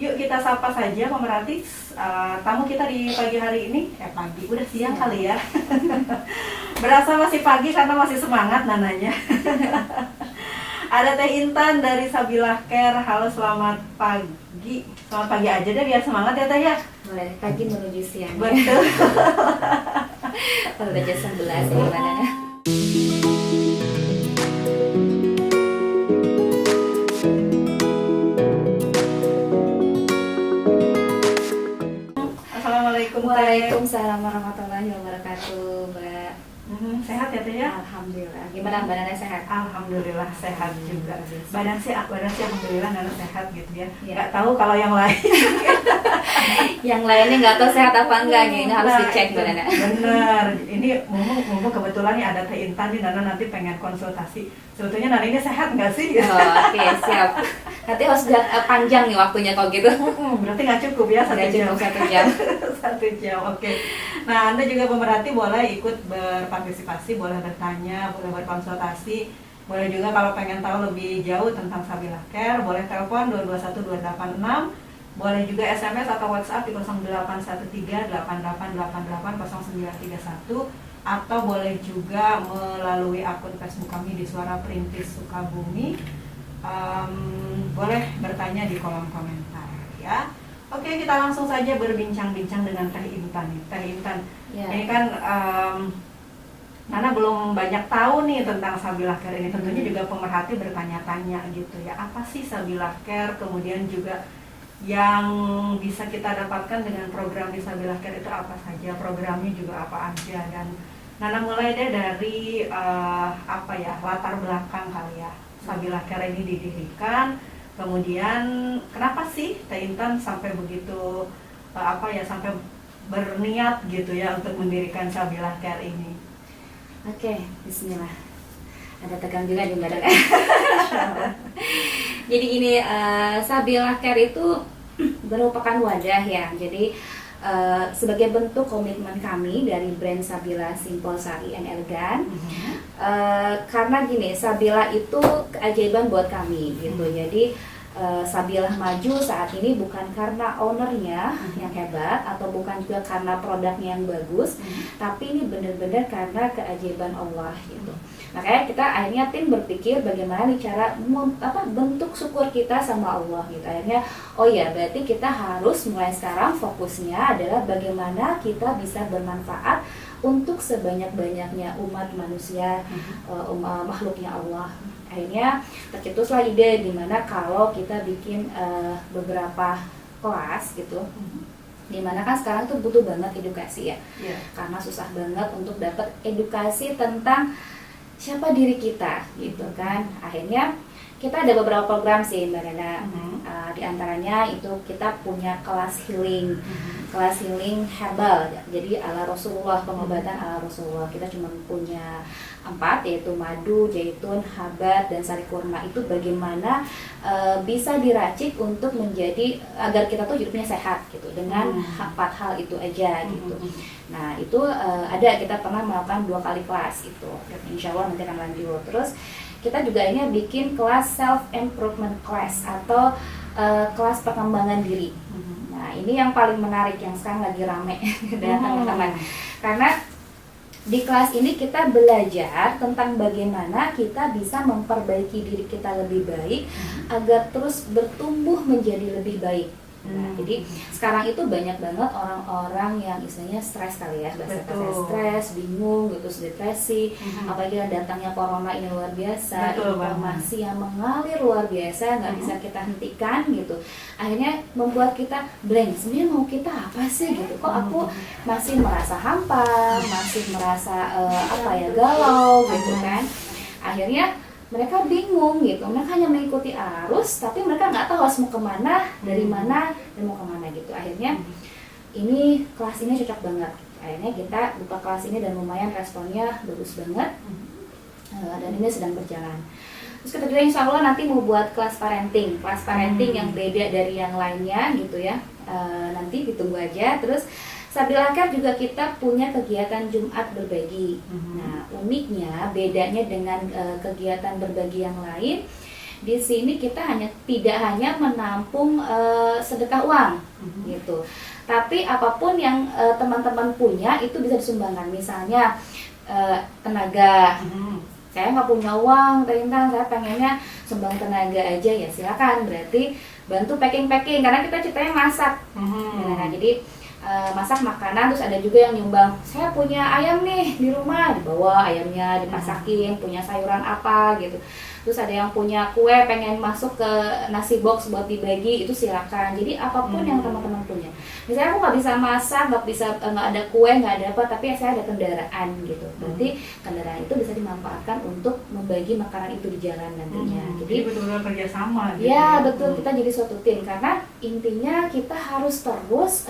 Yuk kita sapa saja pemerhati tamu kita di pagi hari ini. Pagi, udah siang kali ya. Berasa masih pagi karena masih semangat nananya. Ada Teh Intan dari Sabilah Care. Halo, selamat pagi. Selamat pagi aja deh biar semangat ya Teh ya. Mulai pagi menuju siang. Betul. Kalau udah jam 11 gimana? Assalamualaikum Teh. Waalaikumsalam warahmatullahi wabarakatuh, Mbak. Sehat ya Teh ya? Alhamdulillah. Gimana Mbak Nana, sehat? Alhamdulillah sehat juga. Badan sih alhamdulillah Nana sehat gitu ya. Iya. Nggak tahu kalau yang lain. Yang lainnya nggak tahu sehat apa enggak, ini harus dicek Mbak Nana. Bener. Ini mumpung kebetulan nih ada Teh Intan nih, Nana nanti pengen konsultasi. Sebetulnya Nana ini sehat nggak sih? Oh, oke, siap. Nanti harus panjang nih waktunya kalau gitu. Berarti nggak cukup ya satu Nggak jam. cukup 1 jam. 1 jam, oke. Nah, Anda juga pemerhati boleh ikut berpartisipasi, boleh bertanya, boleh berkonsultasi, boleh juga kalau pengen tahu lebih jauh tentang Sabilah Care, boleh telepon 221286, boleh juga SMS atau WhatsApp di 081388880931, atau boleh juga melalui akun Facebook kami di Suara Perintis Sukabumi. Boleh bertanya di kolom komentar ya. Oke, kita langsung saja berbincang-bincang dengan Teh Intan. Teh Intan, Ya. ini kan Nana belum banyak tahu nih tentang Sabilah Care ini. Tentunya juga pemerhati bertanya-tanya gitu ya. Apa sih Sabilah Care? Kemudian juga yang bisa kita dapatkan dengan program di Sabilah Care itu apa saja? Programnya juga apa aja? Dan Nana mulai deh dari latar belakang kali ya. Sabilah Care ini didirikan. Kemudian kenapa sih Teh Intan sampai begitu sampai berniat gitu ya untuk mendirikan Sabilah Care ini? Oke, bismillah. Ada tegang juga di badan. Jadi gini, Sabilah Care itu merupakan wadah ya. Jadi sebagai bentuk komitmen kami dari brand Sabilah Simple Sari and Elegan. Karena gini, Sabilah itu keajaiban buat kami gitu. Jadi Sabilah maju saat ini bukan karena ownernya yang hebat atau bukan juga karena produknya yang bagus, tapi ini benar-benar karena keajaiban Allah gitu. Makanya kita akhirnya tim berpikir bagaimana nih cara bentuk syukur kita sama Allah gitu. Akhirnya oh ya, berarti kita harus mulai sekarang fokusnya adalah bagaimana kita bisa bermanfaat untuk sebanyak-banyaknya umat manusia, makhluknya Allah. Akhirnya tercetuslah ide dimana kalau kita bikin beberapa kelas gitu, dimana kan sekarang tuh butuh banget edukasi ya, karena susah banget untuk dapat edukasi tentang siapa diri kita gitu kan. Akhirnya kita ada beberapa program sih Mbak Nana. Di antaranya itu kita punya kelas healing, kelas healing herbal. Jadi ala Rasulullah, pengobatan ala Rasulullah. Kita cuma punya 4, yaitu madu, zaitun, habat, dan sari kurma. Itu bagaimana bisa diracik untuk menjadi agar kita tuh hidupnya sehat gitu dengan 4 hal itu aja gitu. Nah itu ada, kita pernah melakukan 2 kali kelas itu. Insya Allah nanti akan lanjut. Terus kita juga ini bikin kelas self improvement class atau kelas perkembangan diri. Nah ini yang paling menarik, yang sekarang lagi rame dengan teman-teman. Karena di kelas ini kita belajar tentang bagaimana kita bisa memperbaiki diri kita lebih baik agar terus bertumbuh menjadi lebih baik. Nah, jadi sekarang itu banyak banget orang-orang yang istilahnya stres kali ya, bahasa stres, bingung, gitu, depresi, apalagi datangnya corona ini luar biasa, informasi yang mengalir luar biasa, nggak bisa kita hentikan gitu. Akhirnya membuat kita blank, sebenarnya mau kita apa sih gitu, kok aku masih merasa hampa, masih merasa galau gitu kan. Akhirnya mereka bingung gitu, mereka hanya mengikuti arus, tapi mereka nggak tahu harus mau kemana, dari mana, dan mau kemana gitu. Akhirnya ini kelas ini cocok banget. Akhirnya kita buka kelas ini dan lumayan responnya bagus banget, dan ini sedang berjalan. Terus kita juga insya Allah nanti mau buat kelas parenting yang beda dari yang lainnya gitu ya. Nanti ditunggu aja. Terus Sabilah Care juga kita punya kegiatan Jumat berbagi. Nah, uniknya, bedanya dengan kegiatan berbagi yang lain, di sini kita tidak hanya menampung sedekah uang gitu, tapi apapun yang teman-teman punya itu bisa disumbangkan. Misalnya tenaga, saya nggak punya uang, saya pengennya sumbang tenaga aja, ya silakan. Berarti bantu packing karena kita ceritanya masak. Nah, jadi masak makanan, terus ada juga yang nyumbang, saya punya ayam nih di rumah, dibawa ayamnya dimasakin, punya sayuran apa gitu. Terus ada yang punya kue pengen masuk ke nasi box buat dibagi, itu silakan. Jadi apapun yang teman-teman punya. Misalnya aku nggak bisa masak, nggak ada kue, nggak ada apa, tapi saya ada kendaraan gitu. Berarti kendaraan itu bisa dimanfaatkan untuk membagi makanan itu di jalan nantinya. Jadi betul-betul kerjasama. Gitu ya betul, kita jadi suatu tim, karena intinya kita harus terus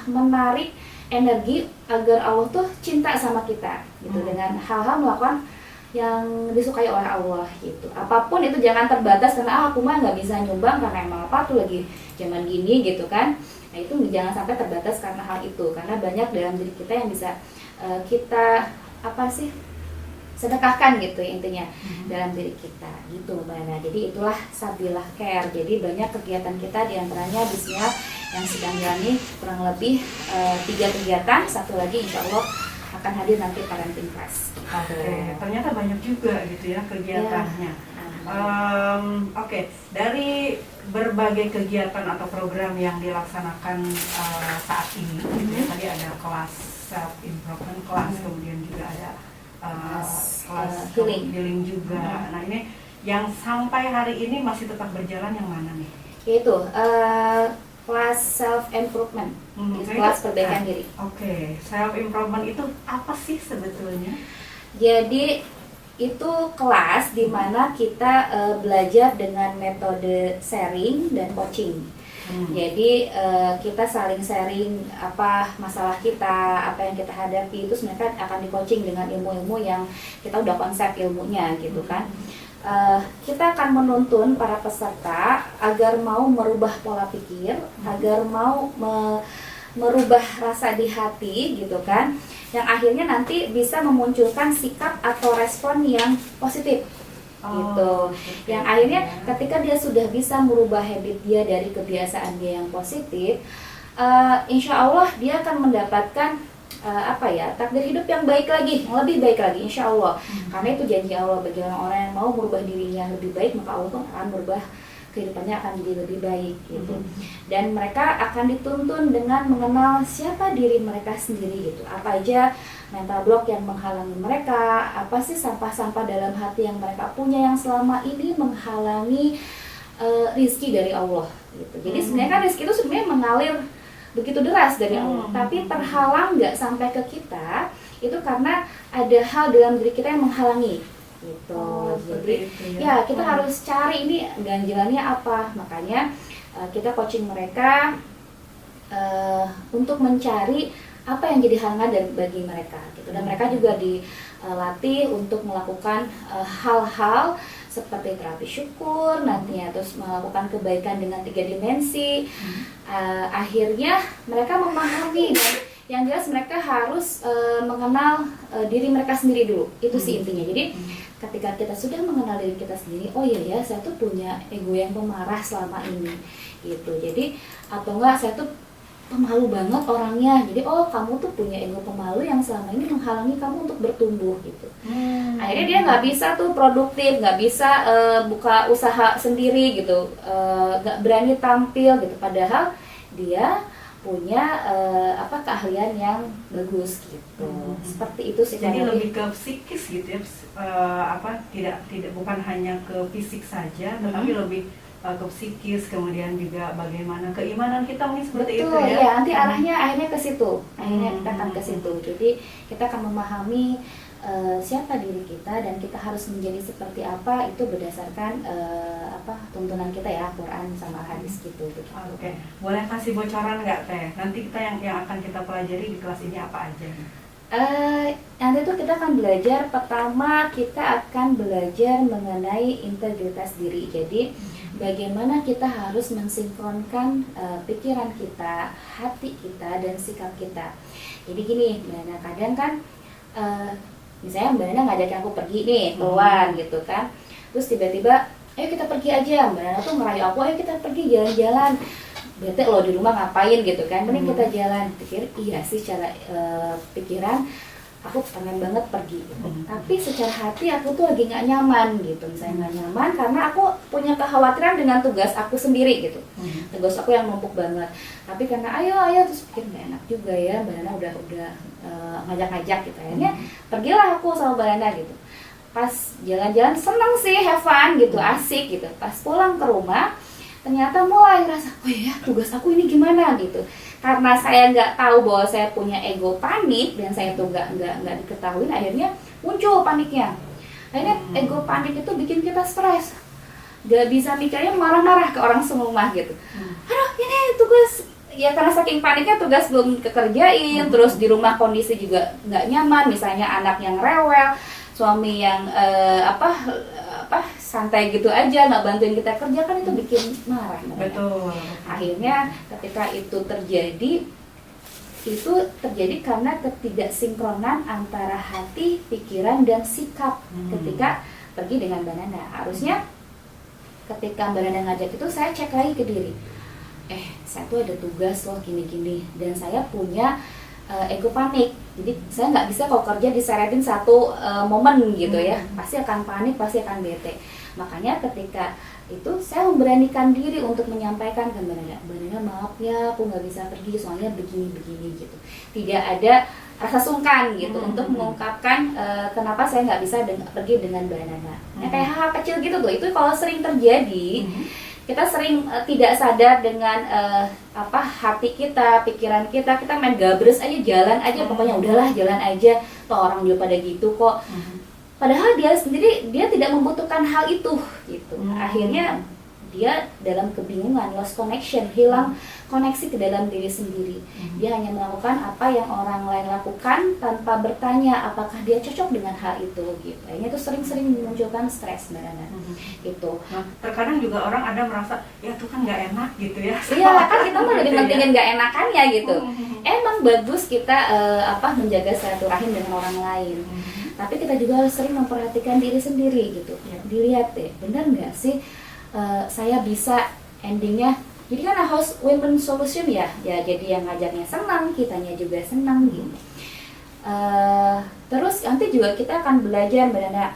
menarik energi agar Allah tuh cinta sama kita gitu, dengan hal-hal melakukan yang disukai oleh Allah gitu. Apapun itu jangan terbatas karena aku mah nggak bisa nyumbang karena emang apa tuh lagi zaman gini gitu kan. Nah itu jangan sampai terbatas karena hal itu, karena banyak dalam diri kita yang bisa kita sedekahkan gitu intinya dalam diri kita gitu Mbak Ana. Jadi itulah Sabilah Care. Jadi banyak kegiatan kita, diantaranya Bismillah yang sedang jalani kurang lebih 3 kegiatan, satu lagi insya Allah akan hadir nanti parenting class. Oke, ternyata banyak juga gitu ya kegiatannya. Oke, dari berbagai kegiatan atau program yang dilaksanakan saat ini, gitu ya, tadi ada kelas self improvement class, kemudian juga ada kelas healing juga. Nah ini yang sampai hari ini masih tetap berjalan yang mana nih? Yaitu kelas self improvement, kelas perbaikan diri. Oke, self improvement itu apa sih sebetulnya? Jadi itu kelas di mana kita belajar dengan metode sharing dan coaching. Jadi kita saling sharing apa masalah kita, apa yang kita hadapi, itu mereka akan di coaching dengan ilmu-ilmu yang kita udah konsep ilmunya gitu kan. Kita akan menuntun para peserta agar mau merubah pola pikir, agar mau merubah rasa di hati gitu kan, yang akhirnya nanti bisa memunculkan sikap atau respon yang positif gitu. Yang akhirnya ketika dia sudah bisa merubah habit dia dari kebiasaan dia yang positif, insya Allah dia akan mendapatkan takdir hidup yang baik lagi, yang lebih baik lagi insya Allah. Karena itu janji Allah bagi orang yang mau merubah dirinya lebih baik, maka Allah akan merubah kehidupannya akan jadi lebih baik gitu. Dan mereka akan dituntun dengan mengenal siapa diri mereka sendiri gitu. Apa aja mental block yang menghalangi mereka, apa sih sampah-sampah dalam hati yang mereka punya yang selama ini menghalangi rizki dari Allah gitu. Jadi sebenarnya kan rizki itu sebenarnya mengalir begitu deras dari Allah, tapi terhalang nggak sampai ke kita itu karena ada hal dalam diri kita yang menghalangi gitu. Jadi itu, ya kita harus cari ini ganjilannya apa. Makanya kita coaching mereka untuk mencari apa yang jadi halangan bagi mereka gitu. Dan mereka juga dilatih untuk melakukan hal-hal seperti terapi syukur nantinya, terus melakukan kebaikan dengan 3 dimensi. Akhirnya mereka memahami, dan yang jelas mereka harus mengenal diri mereka sendiri dulu. Itu sih intinya. Jadi ketika kita sudah mengenal diri kita sendiri, oh iya ya, saya tuh punya ego yang pemarah selama ini gitu. Jadi atau enggak, saya tuh pemalu banget orangnya. Jadi oh, kamu tuh punya ego pemalu yang selama ini menghalangi kamu untuk bertumbuh gitu. Akhirnya dia nggak bisa tuh produktif, nggak bisa buka usaha sendiri gitu, nggak berani tampil gitu. Padahal dia punya keahlian yang bagus gitu. Seperti itu sih. Jadi lebih ke psikis gitu ya, tidak bukan hanya ke fisik saja, tetapi lebih ke psikis, kemudian juga bagaimana keimanan kita mungkin seperti betul, itu ya. Iya, nanti arahnya akhirnya ke situ. Akhirnya kita akan ke situ. Jadi kita akan memahami siapa diri kita dan kita harus menjadi seperti apa, itu berdasarkan tuntunan kita ya, Quran sama hadis gitu. Oke. Boleh kasih bocoran nggak Teh? Nanti kita yang akan kita pelajari di kelas ini apa aja? Nanti tuh kita akan belajar, pertama kita akan belajar mengenai integritas diri. Jadi bagaimana kita harus mensinkronkan pikiran kita, hati kita, dan sikap kita. Jadi gini, Mbak Ana, kadang kan misalnya Mbak Ana ngajakin aku pergi nih, keluar gitu kan, terus tiba-tiba ayo kita pergi aja. Mbak Nana tuh ngerayu aku, ayo kita pergi jalan-jalan. Bete lo di rumah ngapain gitu kan, mending kita jalan. Pikir iya sih, secara pikiran aku pengen banget pergi gitu. Tapi secara hati aku tuh lagi nggak nyaman gitu. Misalnya nggak nyaman karena aku punya kekhawatiran dengan tugas aku sendiri gitu. Tugas aku yang numpuk banget. Tapi karena ayo terus pikir nggak enak juga ya, Mbak Nana udah ngajak-ngajak gitu. Akhirnya pergilah aku sama Mbak Nana gitu. Pas jalan-jalan seneng sih, have fun gitu, asik gitu. Pas pulang ke rumah ternyata mulai ngerasa, oh ya tugas aku ini gimana gitu. Karena saya nggak tahu bahwa saya punya ego panik dan saya tuh nggak diketahui, akhirnya muncul paniknya. Akhirnya ego panik itu bikin kita stres, nggak bisa mikirnya, marah-marah ke orang serumah gitu. Aduh ini tugas, ya karena saking paniknya tugas belum kekerjain, terus di rumah kondisi juga nggak nyaman, misalnya anak yang rewel, suami yang santai gitu aja nggak bantuin kita kerja, kan itu bikin marah. Betul. Akhirnya ketika itu terjadi karena ketidaksinkronan antara hati, pikiran, dan sikap ketika pergi dengan Mbak Nana. Harusnya ketika Mbak Nana ngajak itu saya cek lagi ke diri, saya tuh ada tugas loh gini-gini, dan saya punya ego panik, jadi saya nggak bisa kalau kerja diseretin satu momen gitu ya, pasti akan panik, pasti akan bete. Makanya ketika itu saya memberanikan diri untuk menyampaikan ke Mbak Nana, maaf ya aku nggak bisa pergi soalnya begini gitu. Tidak ada rasa sungkan gitu untuk mengungkapkan kenapa saya nggak bisa pergi dengan Mbak Nana. Kayak hal kecil gitu tuh, itu kalau sering terjadi, kita sering tidak sadar dengan hati kita, pikiran kita main gabres aja, jalan aja, pokoknya udahlah jalan aja, toh orang juga pada gitu kok. Padahal dia sendiri tidak membutuhkan hal itu gitu. Akhirnya dia dalam kebingungan, lost connection, hilang koneksi ke dalam diri sendiri. Dia hanya melakukan apa yang orang lain lakukan tanpa bertanya apakah dia cocok dengan hal itu gitu. Akhirnya itu sering-sering memunculkan stres, Mbak Nana. Gitu. Nah, terkadang juga orang ada merasa ya itu kan nggak enak gitu ya. Iya, kan kita mah lebih pentingin nggak enakannya gitu. Emang bagus kita menjaga silaturahim dengan orang lain. Tapi kita juga harus sering memperhatikan diri sendiri gitu. Dilihat deh, benar nggak sih saya bisa endingnya. Jadi kan house women solution ya, jadi yang ngajarnya senang, kitanya juga senang gitu. Terus nanti juga kita akan belajar, Mbak Nana,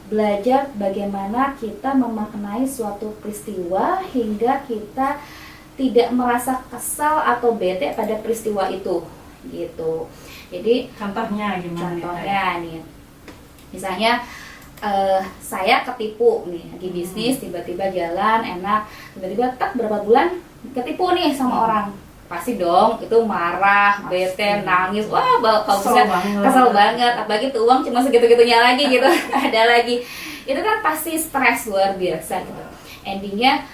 belajar bagaimana kita memaknai suatu peristiwa hingga kita tidak merasa kesal atau bete pada peristiwa itu gitu. Jadi contohnya gimana? Contohnya nih, misalnya saya ketipu nih lagi bisnis, tiba-tiba jalan enak, tiba-tiba berapa bulan ketipu nih sama orang, pasti dong itu marah, bete, nangis, wah kalau bisa kesel banget, apalagi tuh uang cuma segitu-gitunya lagi gitu. Ada lagi, itu kan pasti stres luar biasa gitu. Endingnya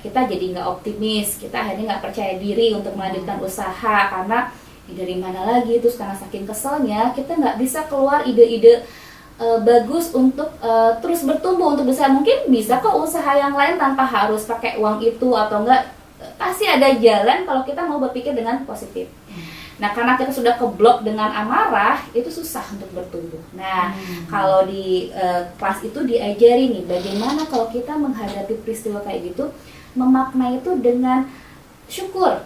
kita jadi nggak optimis, kita akhirnya nggak percaya diri untuk melanjutkan usaha karena dari mana lagi, terus karena saking keselnya kita nggak bisa keluar ide-ide bagus untuk terus bertumbuh, untuk bisa mungkin bisa kok usaha yang lain tanpa harus pakai uang itu atau enggak, pasti ada jalan kalau kita mau berpikir dengan positif. Nah karena kita sudah keblok dengan amarah, itu susah untuk bertumbuh. Nah kalau di kelas itu diajari nih bagaimana kalau kita menghadapi peristiwa kayak gitu, memaknai itu dengan syukur.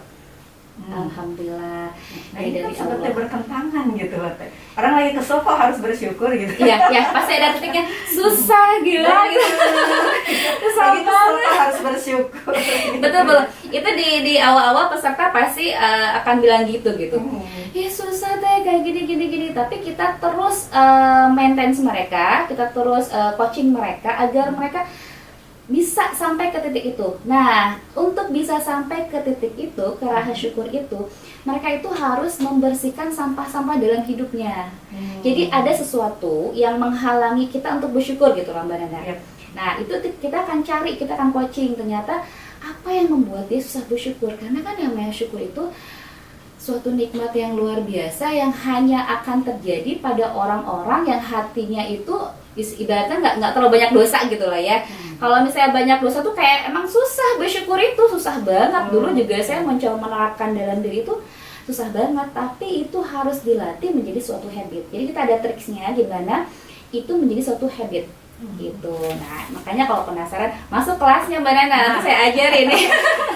Alhamdulillah. Nah ini kan seperti bertentangan gitu loh Teh. Orang lagi kesel kok harus bersyukur gitu. Iya, pasti ada titiknya susah gila gitu. Kesel banget harus bersyukur. Betul. Itu di awal-awal peserta pasti akan bilang gitu. Ya susah deh kayak gini. Tapi kita terus maintenance mereka, kita terus coaching mereka agar mereka bisa sampai ke titik itu. Nah, untuk bisa sampai ke titik itu, ke rasa syukur itu, mereka itu harus membersihkan sampah-sampah dalam hidupnya. Jadi ada sesuatu yang menghalangi kita untuk bersyukur gitu loh, Mbak Nana. Nah, itu kita akan cari, kita akan coaching. Ternyata apa yang membuat dia susah bersyukur? Karena kan yang namanya syukur itu suatu nikmat yang luar biasa yang hanya akan terjadi pada orang-orang yang hatinya itu ibaratnya nggak terlalu banyak dosa gitu lah ya. Kalau misalnya banyak dosa tuh kayak emang susah bersyukur, itu susah banget. Dulu juga saya mencoba menerapkan dalam diri itu susah banget, tapi itu harus dilatih menjadi suatu habit. Jadi kita ada triksnya gimana itu menjadi suatu habit. gitu. Nah, makanya kalau penasaran masuk kelasnya Mbak Nana, nanti saya ajarin nih.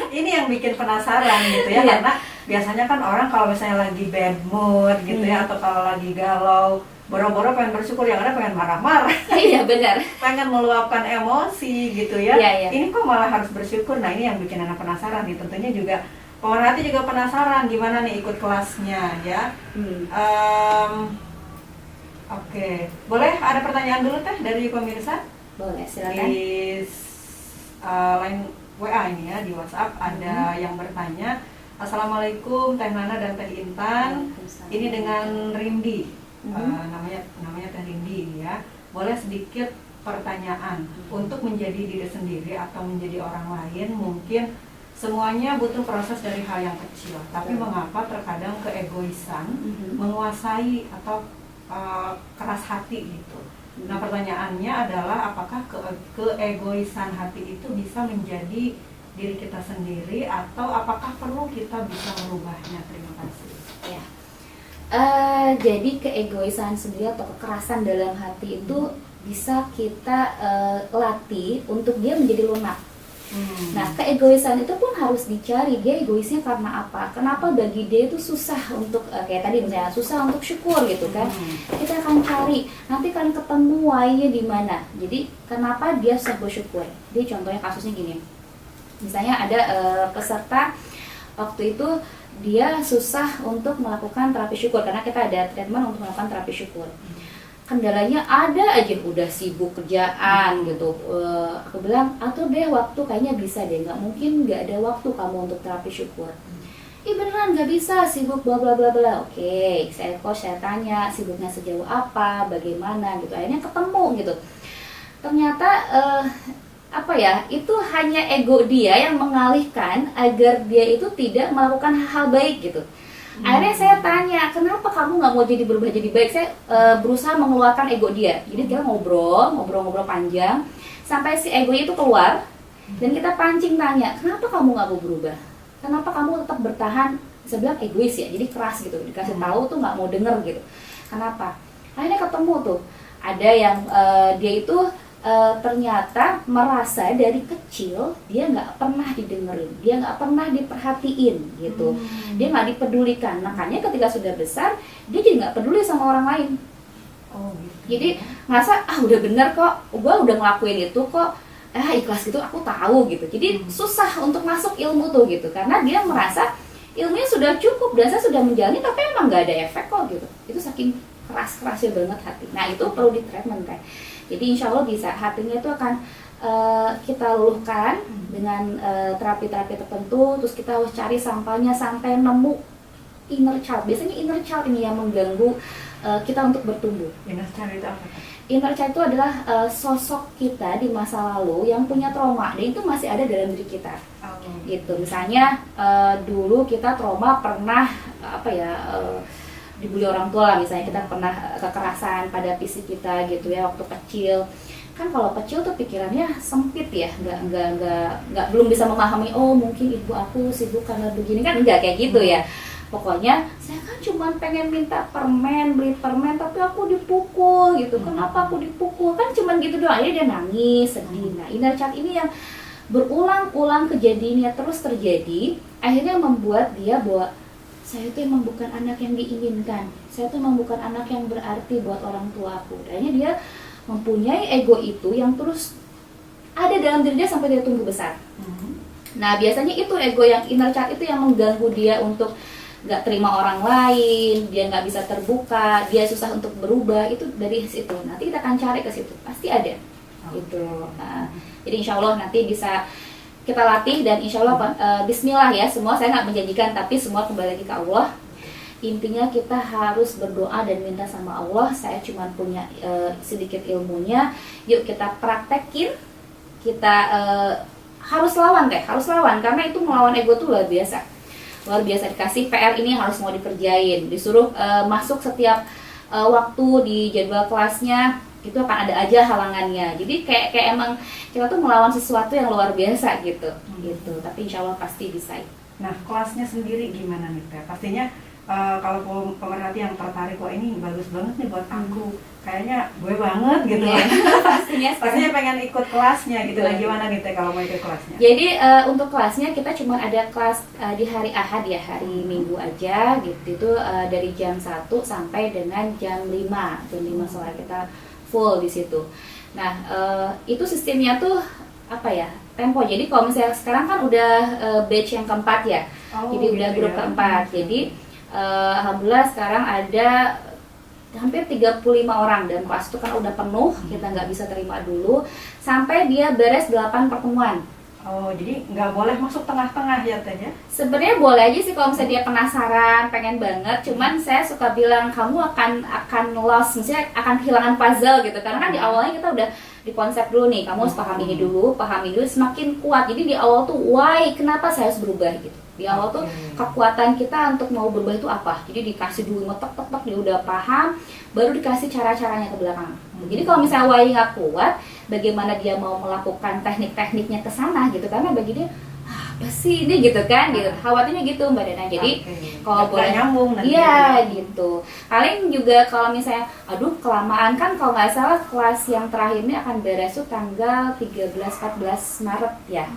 Ini yang bikin penasaran gitu ya, karena biasanya kan orang kalau misalnya lagi bad mood gitu ya, atau kalau lagi galau, boro-boro pengen bersyukur, yang ada pengen marah-marah. Iya benar. Pengen meluapkan emosi gitu ya. Iya. Ini kok malah harus bersyukur. Nah, ini yang bikin anak penasaran nih. Tentunya juga pemerhati juga penasaran gimana nih ikut kelasnya ya. Oke, boleh ada pertanyaan dulu Teh dari pemirsa? Boleh, silakan. Di line WA ini ya, di WhatsApp ada yang bertanya, Assalamualaikum Teh Nana dan Teh Intan. Ini dengan Rindi, namanya Teh Rindi ya. Boleh sedikit pertanyaan untuk menjadi diri sendiri atau menjadi orang lain, mungkin semuanya butuh proses dari hal yang kecil. Tapi mengapa terkadang keegoisan menguasai atau keras hati gitu. Nah, pertanyaannya adalah apakah keegoisan hati itu bisa menjadi diri kita sendiri atau apakah perlu kita bisa merubahnya? Terima kasih. Ya. Jadi keegoisan sendiri atau kekerasan dalam hati itu bisa kita latih untuk dia menjadi lunak. Nah, keegoisan itu pun harus dicari, dia egoisnya karena apa? Kenapa bagi dia itu susah untuk kayak tadi misalnya susah untuk syukur gitu kan? Kita akan cari, nanti kan ketemu why-nya di mana. Jadi kenapa dia susah bersyukur? Dia contohnya kasusnya gini. Misalnya ada peserta waktu itu dia susah untuk melakukan terapi syukur karena kita ada treatment untuk melakukan terapi syukur. Kendalanya ada aja, udah sibuk kerjaan gitu. Aku bilang, atau deh waktu kayaknya bisa deh, nggak mungkin nggak ada waktu kamu untuk terapi syukur. Ih beneran nggak bisa, sibuk bla bla bla bla. Oke, saya tanya sibuknya sejauh apa, bagaimana gitu. Akhirnya ketemu gitu. Ternyata itu hanya ego dia yang mengalihkan agar dia itu tidak melakukan hal baik gitu. Akhirnya saya tanya, kenapa kamu nggak mau berubah jadi baik? Saya berusaha mengeluarkan ego dia. Jadi kita ngobrol panjang sampai si ego itu keluar dan kita pancing tanya, kenapa kamu nggak mau berubah? Kenapa kamu tetap bertahan? Saya bilang egois ya, jadi keras gitu. Dikasih tahu tuh nggak mau denger gitu. Kenapa? Akhirnya ketemu tuh ada yang dia itu ternyata merasa dari kecil dia nggak pernah didengerin, dia nggak pernah diperhatiin gitu, dia nggak dipedulikan. Makanya ketika sudah besar dia jadi nggak peduli sama orang lain. Gitu. Jadi ngerasa udah bener kok, gue udah ngelakuin itu kok, ikhlas gitu, aku tahu gitu. Jadi susah untuk masuk ilmu tuh gitu, karena dia merasa ilmunya sudah cukup dan saya sudah menjalani, tapi emang nggak ada efek kok gitu. Itu saking keras-kerasnya banget hati. Nah itu perlu di treatment kan. Jadi insya Allah bisa, hatinya itu akan kita luluhkan dengan terapi-terapi tertentu. Terus kita harus cari sampahnya sampai nemu inner child. Biasanya inner child ini yang mengganggu kita untuk bertumbuh. Inner child itu apa? Inner child itu adalah sosok kita di masa lalu yang punya trauma, dan itu masih ada dalam diri kita. Gitu. Misalnya dulu kita trauma pernah dibully orang tua lah, misalnya kita pernah kekerasan pada fisik kita gitu ya waktu kecil. Kan kalau kecil tuh pikirannya sempit ya, nggak belum bisa memahami, oh mungkin ibu aku sibuk karena begini, kan enggak kayak gitu ya. Pokoknya saya kan cuma pengen minta beli permen tapi aku dipukul gitu. Kenapa aku dipukul? Kan cuma gitu doang. Akhirnya dia nangis, sedih. Nah, inner child ini yang berulang-ulang kejadiannya terus terjadi, akhirnya membuat dia bahwa saya itu emang bukan anak yang diinginkan, saya itu emang bukan anak yang berarti buat orang tua aku. Akhirnya dia mempunyai ego itu yang terus ada dalam diri dia sampai dia tumbuh besar. Nah biasanya itu ego yang inner child itu yang mengganggu dia untuk nggak terima orang lain, dia nggak bisa terbuka, dia susah untuk berubah. Itu dari situ. Nanti kita akan cari ke situ, pasti ada. Gitu. Nah, jadi insya Allah nanti bisa kita latih dan insya Allah bismillah ya, semua saya nggak menjanjikan tapi semua kembali lagi ke Allah. Intinya kita harus berdoa dan minta sama Allah. Saya cuma punya sedikit ilmunya, yuk kita praktekin, kita harus lawan karena itu melawan ego tuh luar biasa. Dikasih PR ini harus mau dikerjain, disuruh masuk setiap waktu di jadwal kelasnya, itu akan ada aja halangannya. Jadi kayak emang kita tuh melawan sesuatu yang luar biasa gitu. Tapi insya Allah pasti bisa. Nah, kelasnya sendiri gimana nih Teh? Pastinya kalau pemerhati yang tertarik, wah ini bagus banget nih buat aku, kayaknya gue banget gitu ya. Pastinya pengen ikut kelasnya gitu. Nah, gimana nih Teh kalau mau ikut kelasnya? Jadi untuk kelasnya kita cuma ada kelas di hari Ahad ya, hari Minggu aja gitu. Itu dari jam 1 sampai dengan jam 5. Jam 5 sore kita full di situ. Nah, itu sistemnya tuh apa ya? Tempo. Jadi kalau misalnya sekarang kan udah batch yang keempat ya. Jadi udah grup keempat. Jadi alhamdulillah sekarang ada hampir 35 orang dan kelas itu kan udah penuh, kita nggak bisa terima dulu sampai dia beres 8 pertemuan. Oh, jadi nggak boleh masuk tengah-tengah ya Teh ya? Sebenarnya boleh aja sih kalau misalnya dia penasaran, pengen banget. Cuman saya suka bilang kamu akan lost, misalnya akan kehilangan puzzle gitu. Karena kan di awalnya kita udah di konsep dulu nih, kamu harus paham ini dulu, semakin kuat. Jadi di awal tuh why, kenapa saya harus berubah gitu. Di awal tuh kekuatan kita untuk mau berubah itu apa. Jadi dikasih dulu ngetok-tok, dia udah paham, baru dikasih cara-caranya ke belakang. Jadi kalau misalnya why nggak kuat, bagaimana dia mau melakukan teknik-tekniknya ke sana gitu, karena bagi dia apa sih ini gitu kan, gitu. Khawatirnya gitu Mbak Dana. Jadi kalau boleh nyambung nanti. Iya gitu. Paling juga kalau misalnya aduh kelamaan kan, kalau nggak salah kelas yang terakhir ini akan beres tuh tanggal 13-14 Maret ya.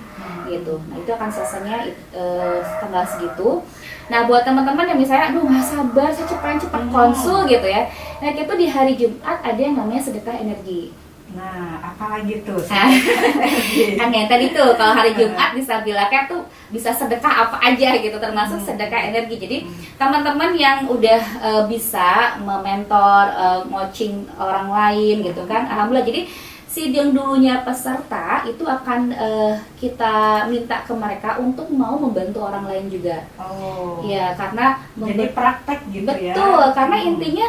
Gitu. Nah, itu akan selesainya tanggal segitu. Nah, buat teman-teman yang misalnya aduh nggak sabar, saya cepat konsul gitu ya. Nah, itu di hari Jumat ada yang namanya sedekah energi. Nah, apalagi tuh? Kan yang tadi tuh kalau hari Jumat di Sabila Care tuh bisa sedekah apa aja gitu, termasuk sedekah energi. Jadi teman-teman yang udah bisa mementor, coaching orang lain gitu kan, alhamdulillah. Jadi si yang dulunya peserta itu akan kita minta ke mereka untuk mau membantu orang lain juga. Oh. Ya, karena jadi praktek gitu ya. Betul, karena intinya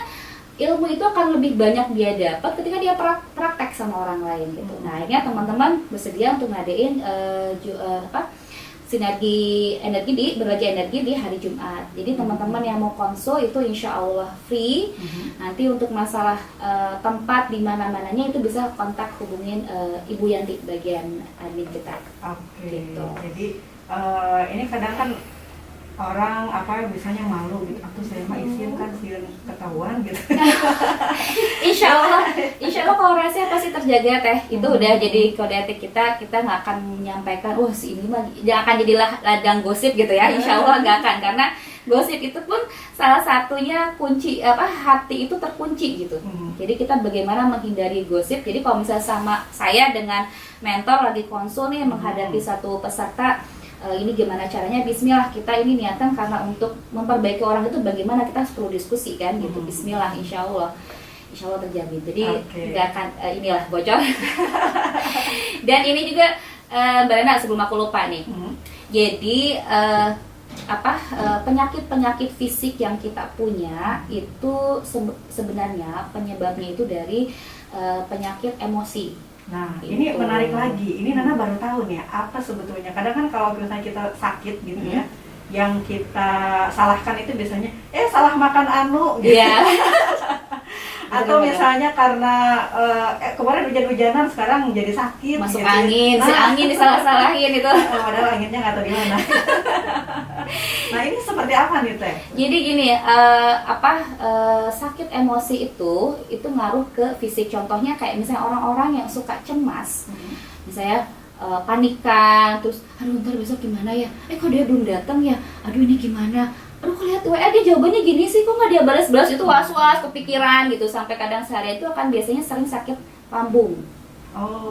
ilmu itu akan lebih banyak dia dapat ketika dia praktek sama orang lain gitu. Nah, akhirnya teman-teman bersedia untuk ngadain sinergi energi di berbagi energi di hari Jumat. Jadi teman-teman yang mau konsul itu insya Allah free. Nanti untuk masalah tempat di mana-mananya itu bisa kontak hubungin Ibu Yanti bagian admin kita. Oke. Gitu. Jadi ini kadang kan orang biasanya malu gitu, aku saya mah izin kan sih ketahuan gitu. Insya Allah kalau rahasia pasti terjaga Teh. Itu udah jadi kode etik kita nggak akan menyampaikan, oh si ini mah jangan akan jadi ladang gosip gitu ya. Insya Allah nggak akan, karena gosip itu pun salah satunya kunci hati itu terkunci gitu. Jadi kita bagaimana menghindari gosip. Jadi kalau misalnya sama saya dengan mentor lagi konsul nih menghadapi satu peserta, ini gimana caranya, bismillah, kita ini niatan karena untuk memperbaiki orang itu bagaimana, kita perlu diskusi kan gitu. Bismillah, insya Allah terjamin. Jadi nggak akan inilah bocor. Dan ini juga Mbak Nana, sebelum aku lupa nih, jadi penyakit fisik yang kita punya itu sebenarnya penyebabnya itu dari penyakit emosi. Nah, ini menarik lagi. Ini Nana baru tahu nih apa sebetulnya. Kadang kan kalau misalnya kita sakit gitu ya, yang kita salahkan itu biasanya salah makan gitu. Iya. Atau misalnya karena kemarin hujan-hujanan sekarang jadi sakit, masuk gitu. angin, si angin disalah-salahin itu. Padahal anginnya nggak tahu di mana. Nah, ini seperti apa nih Teh? Jadi gini, sakit emosi itu ngaruh ke fisik. Contohnya kayak misalnya orang-orang yang suka cemas, misalnya panikan, terus aduh ntar besok gimana ya? Kok dia belum datang ya? Aduh ini gimana? Aduh kok lihat WA dia jawabannya gini sih, kok nggak dia balas-balas, itu was-was, kepikiran gitu, sampai kadang sehari itu akan biasanya sering sakit lambung.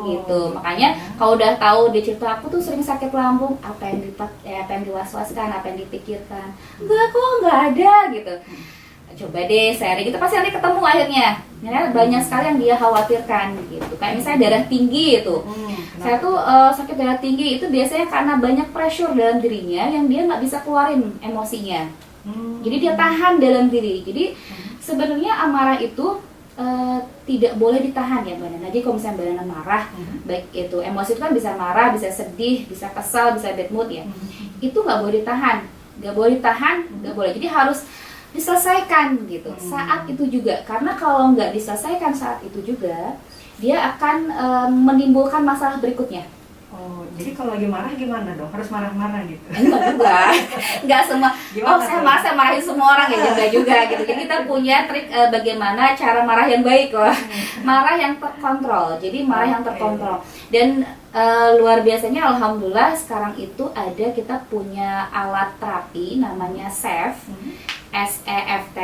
Gitu. Makanya kalau udah tahu dia cerita aku tuh sering sakit lambung, apa yang diwaswaskan, apa yang dipikirkan, nggak ada gitu. Coba deh sharing gitu, pasti nanti ketemu akhirnya. Ya, banyak sekali yang dia khawatirkan gitu. Kayak misalnya darah tinggi itu. Saya tuh sakit darah tinggi itu biasanya karena banyak pressure dalam dirinya yang dia nggak bisa keluarin emosinya. Jadi dia tahan dalam diri. Jadi sebenarnya amarah itu tidak boleh ditahan ya Mbak Nana. Jadi kalau misalnya Mbak Nana marah, baik itu emosi itu kan bisa marah, bisa sedih, bisa kesal, bisa bad mood ya. Itu nggak boleh ditahan, nggak boleh. Jadi harus diselesaikan gitu. Saat itu juga, karena kalau nggak diselesaikan saat itu juga, dia akan menimbulkan masalah berikutnya. Oh, jadi kalau lagi marah gimana dong? Harus marah-marah gitu? Enggak juga, enggak semua. Gimana Oh, saya tuh? marah, saya marahin semua orang ya juga gitu. Jadi kita punya trik bagaimana cara marah yang baik loh. Marah yang terkontrol. Jadi marah yang Oke. terkontrol. Dan luar biasanya, alhamdulillah sekarang itu ada, kita punya alat terapi namanya SEFT, SEFT,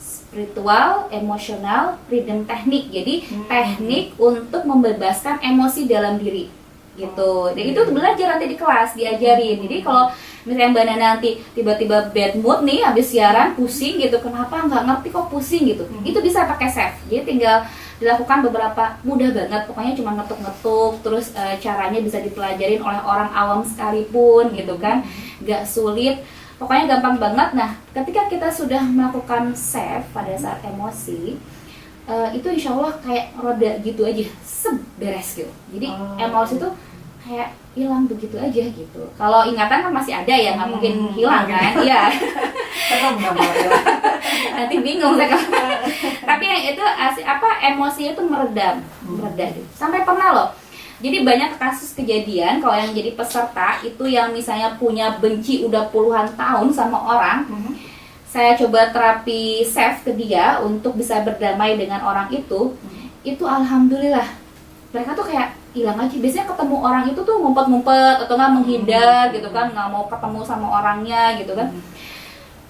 Spiritual Emotional Freedom Technique. Jadi teknik untuk membebaskan emosi dalam diri gitu. Dan itu belajar nanti di kelas, diajarin. Jadi kalau misalnya Mbak Nana nanti tiba-tiba bad mood nih habis siaran, pusing gitu, kenapa nggak ngerti kok pusing gitu, itu bisa pakai SEFT. Jadi tinggal dilakukan beberapa, mudah banget, pokoknya cuma ngetuk-ngetuk, terus caranya bisa dipelajarin oleh orang awam sekalipun gitu kan, nggak sulit, pokoknya gampang banget. Nah, ketika kita sudah melakukan SEFT pada saat emosi, itu insya Allah kayak roda gitu aja, beres gitu. Jadi emosi itu kayak hilang begitu aja gitu. Kalau ingatan kan masih ada ya, nggak mungkin hilang kan? Iya. Serem nggak mau ya? Nanti bingung saya kalau. Tapi yang itu emosinya itu mereda gitu. Sampai pernah loh. Jadi banyak kasus kejadian kalau yang jadi peserta itu yang misalnya punya benci udah puluhan tahun sama orang. Saya coba terapi SEFT ke dia untuk bisa berdamai dengan orang itu alhamdulillah mereka tuh kayak hilang aja. Biasanya ketemu orang itu tuh ngumpet-ngumpet atau nggak menghindar gitu kan, nggak mau ketemu sama orangnya gitu kan.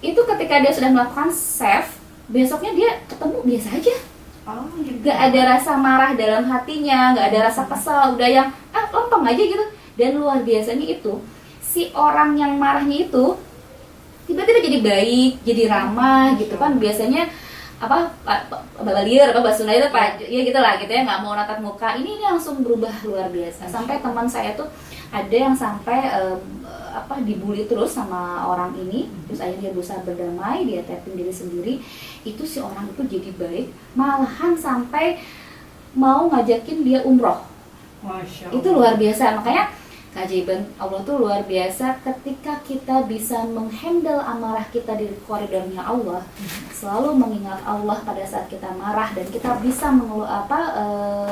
Itu ketika dia sudah melakukan SEFT, besoknya dia ketemu biasa aja. Gitu. Gak ada rasa marah dalam hatinya, gak ada rasa kesal, udah yang lempeng aja gitu. Dan luar biasanya itu, si orang yang marahnya itu tiba-tiba jadi baik, jadi ramah gitu kan. Biasanya babalir, bahasa Sunda itu ya gitulah gitu ya, nggak mau natap muka. Ini langsung berubah luar biasa. Sampai teman saya tuh ada yang sampai dibully terus sama orang ini, terus akhirnya dia berusaha berdamai, dia tapping diri sendiri, itu si orang itu jadi baik, malahan sampai mau ngajakin dia umroh. Masya Allah. Itu luar biasa. Makanya keajaiban Allah tuh luar biasa ketika kita bisa menghandle amarah kita di koridornya Allah, selalu mengingat Allah pada saat kita marah, dan kita bisa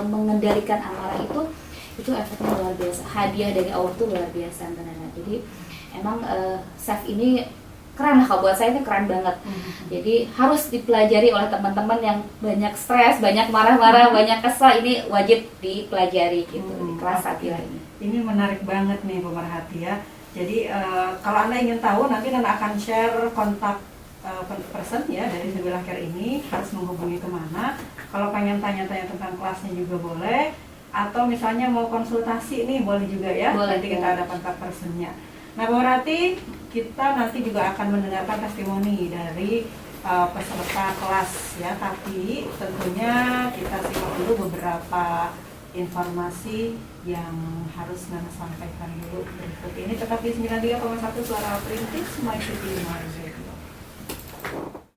mengendalikan amarah itu efeknya luar biasa. Hadiah dari Allah tuh luar biasa benar-benar. Jadi emang SEFT ini keren lah, kalau buat saya itu keren banget. Jadi harus dipelajari oleh teman-teman yang banyak stres, banyak marah-marah, banyak kesal. Ini wajib dipelajari gitu di kelas Sabila ini. Ini menarik banget nih pemerhati ya. Jadi kalau Anda ingin tahu, nanti Nana akan share kontak person ya dari Sabila Care ini, harus menghubungi kemana. Kalau pengen tanya-tanya tentang kelasnya juga boleh, atau misalnya mau konsultasi nih boleh juga ya. Boleh, nanti kita ada kontak personnya. Nah pemerhati, kita nanti juga akan mendengarkan testimoni dari peserta kelas ya, tapi tentunya kita simak dulu beberapa informasi yang harus Nana sampaikan dulu berikut ini. Tetap di 93,1 Suara Perintis, My City, My Radio.